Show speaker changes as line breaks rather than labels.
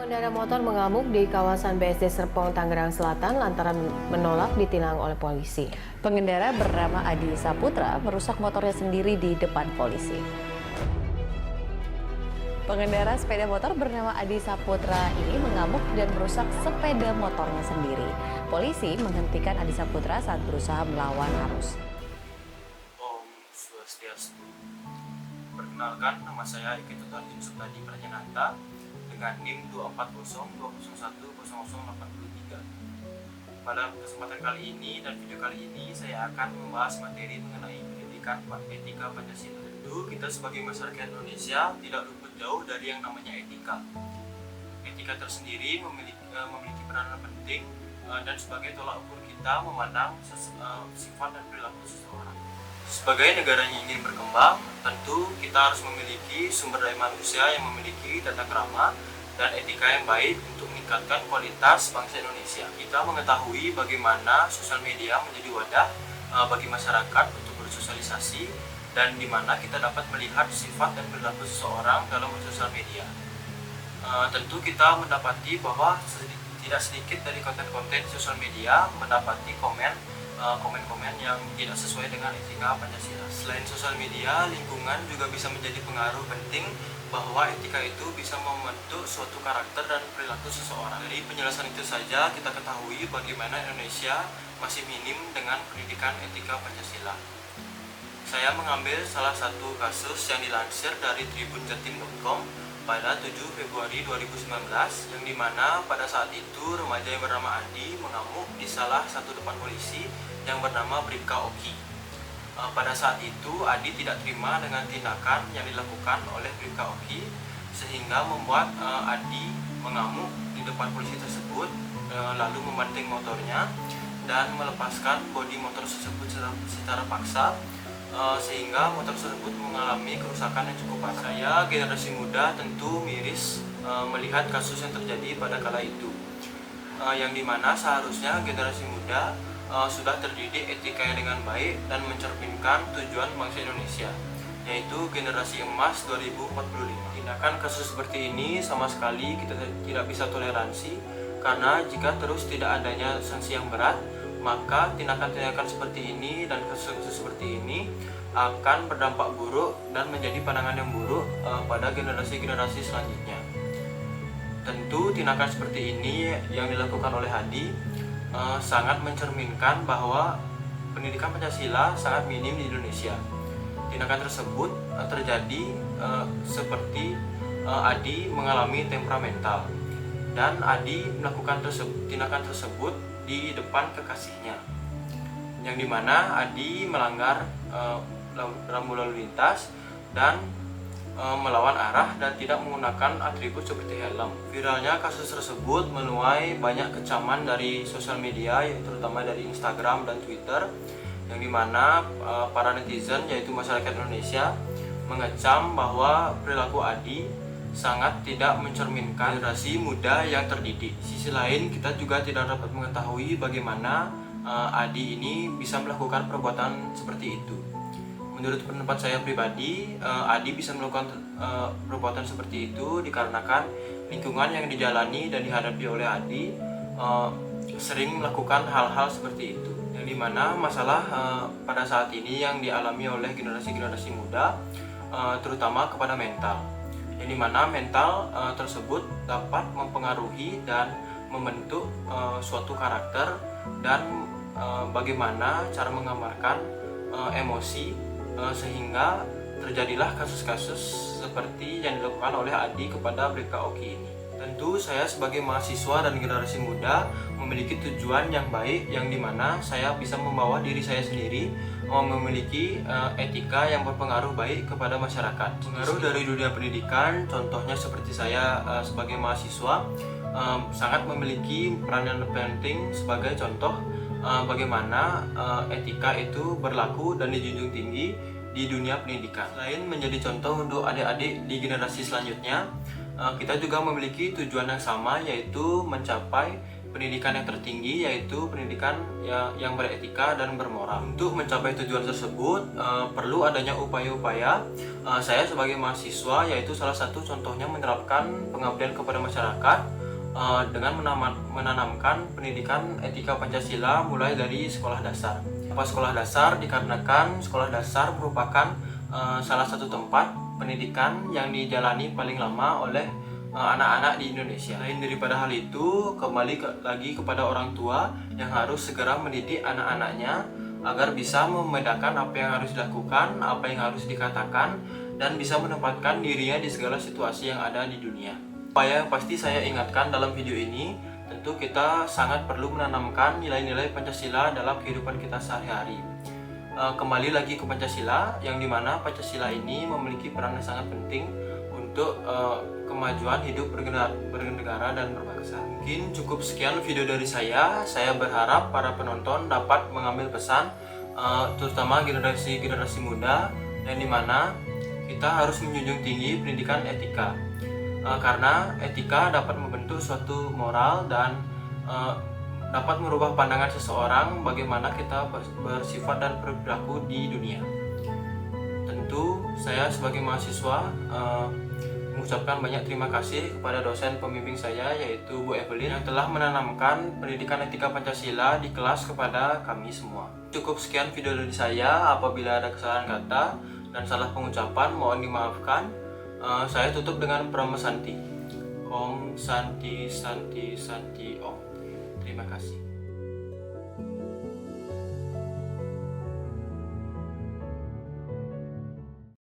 Pengendara motor mengamuk di kawasan BSD Serpong, Tangerang Selatan lantaran menolak ditilang oleh polisi.
Pengendara bernama Adi Saputra merusak motornya sendiri di depan polisi. Pengendara sepeda motor bernama Adi Saputra ini mengamuk dan merusak sepeda motornya sendiri. Polisi menghentikan Adi Saputra saat berusaha melawan arus.
Om Swastiastu. Perkenalkan, nama saya Eki Tutarjun Subadi Prajananta dengan NIM 24020010083. Pada kesempatan kali ini dan video kali ini saya akan membahas materi mengenai pendidikan etika Pancasila. Tentu kita sebagai masyarakat Indonesia tidak luput jauh dari yang namanya etika. Etika tersendiri memiliki peranan penting dan sebagai tolak ukur kita memandang sifat dan perilaku seseorang. Sebagai negara yang ingin berkembang, tentu kita harus memiliki sumber daya manusia yang memiliki tata krama dan etika yang baik untuk meningkatkan kualitas bangsa Indonesia. Kita mengetahui bagaimana sosial media menjadi wadah bagi masyarakat untuk bersosialisasi dan di mana kita dapat melihat sifat dan perilaku seseorang dalam sosial media. Tentu kita mendapati bahwa tidak sedikit dari konten-konten sosial media mendapati komen-komen yang tidak sesuai dengan etika Pancasila. Selain sosial media, lingkungan juga bisa menjadi pengaruh penting bahwa etika itu bisa membentuk suatu karakter dan perilaku seseorang. Dari penjelasan itu saja kita ketahui bagaimana Indonesia masih minim dengan pendidikan etika Pancasila. Saya mengambil salah satu kasus yang dilansir dari tribunjatim.com pada 7 Februari 2019 yang dimana pada saat itu remaja yang bernama Adi mengamuk di salah satu depan polisi yang bernama Bribka Oki. Pada saat itu Adi tidak terima dengan tindakan yang dilakukan oleh Bribka Oki sehingga membuat Adi mengamuk di depan polisi tersebut, lalu membanting motornya dan melepaskan bodi motor tersebut secara paksa sehingga motor tersebut mengalami kerusakan yang cukup parah. Saya generasi muda tentu miris melihat kasus yang terjadi pada kala itu, yang dimana seharusnya generasi muda sudah terdidik etikanya dengan baik dan mencerminkan tujuan bangsa Indonesia, yaitu generasi emas 2045. Tindakan kasus seperti ini sama sekali kita tidak bisa toleransi, karena jika terus tidak adanya sanksi yang berat, maka tindakan-tindakan seperti ini dan kasus-kasus seperti ini akan berdampak buruk dan menjadi pandangan yang buruk pada generasi-generasi selanjutnya. Tentu tindakan seperti ini yang dilakukan oleh Adi sangat mencerminkan bahwa pendidikan Pancasila sangat minim di Indonesia. Tindakan tersebut terjadi seperti Adi mengalami temperamental dan Adi melakukan tindakan tersebut di depan kekasihnya, yang dimana Adi melanggar rambu lalu lintas dan melawan arah dan tidak menggunakan atribut seperti helm. Viralnya kasus tersebut menuai banyak kecaman dari sosial media, terutama dari Instagram dan Twitter, yang dimana para netizen yaitu masyarakat Indonesia mengecam bahwa perilaku Adi sangat tidak mencerminkan generasi muda yang terdidik. Di sisi lain, kita juga tidak dapat mengetahui bagaimana Adi ini bisa melakukan perbuatan seperti itu. Menurut pendapat saya pribadi, Adi bisa melakukan perbuatan seperti itu dikarenakan lingkungan yang dijalani dan dihadapi oleh Adi sering melakukan hal-hal seperti itu. Yang dimana masalah pada saat ini yang dialami oleh generasi-generasi muda, terutama kepada mental. Yang dimana mental tersebut dapat mempengaruhi dan membentuk suatu karakter dan bagaimana cara menggambarkan emosi sehingga terjadilah kasus-kasus seperti yang dilakukan oleh Adi kepada Bribka Oki ini. Tentu saya sebagai mahasiswa dan generasi muda memiliki tujuan yang baik, yang dimana saya bisa membawa diri saya sendiri memiliki etika yang berpengaruh baik kepada masyarakat. Pengaruh dari dunia pendidikan, contohnya seperti saya sebagai mahasiswa sangat memiliki peranan penting sebagai contoh bagaimana etika itu berlaku dan dijunjung tinggi di dunia pendidikan. Selain menjadi contoh untuk adik-adik di generasi selanjutnya, kita juga memiliki tujuan yang sama, yaitu mencapai pendidikan yang tertinggi, yaitu pendidikan yang beretika dan bermoral. Untuk mencapai tujuan tersebut perlu adanya upaya-upaya. Saya sebagai mahasiswa, yaitu salah satu contohnya menerapkan pengabdian kepada masyarakat dengan menanamkan pendidikan etika Pancasila mulai dari sekolah dasar. Sekolah dasar dikarenakan sekolah dasar merupakan salah satu tempat pendidikan yang dijalani paling lama oleh anak-anak di Indonesia. Lain daripada hal itu, kembali lagi kepada orang tua yang harus segera mendidik anak-anaknya agar bisa membedakan apa yang harus dilakukan, apa yang harus dikatakan, dan bisa menempatkan dirinya di segala situasi yang ada di dunia. Upaya yang pasti saya ingatkan dalam video ini, tentu kita sangat perlu menanamkan nilai-nilai Pancasila dalam kehidupan kita sehari-hari. Kembali lagi ke Pancasila, yang dimana Pancasila ini memiliki peran yang sangat penting untuk kemajuan hidup bernegara dan berbangsa. Mungkin cukup sekian video dari saya. Saya berharap para penonton dapat mengambil pesan, terutama generasi muda, yang dimana kita harus menjunjung tinggi pendidikan etika. Karena etika dapat membentuk suatu moral dan dapat merubah pandangan seseorang bagaimana kita bersifat dan berperilaku di dunia. Tentu saya sebagai mahasiswa mengucapkan banyak terima kasih kepada dosen pembimbing saya, yaitu Bu Evelyn, yang telah menanamkan pendidikan etika Pancasila di kelas kepada kami semua. Cukup sekian video dari saya. Apabila ada kesalahan kata dan salah pengucapan, mohon dimaafkan. Saya tutup dengan Brahma Santi. Om Santi Santi Santi Om. Terima kasih.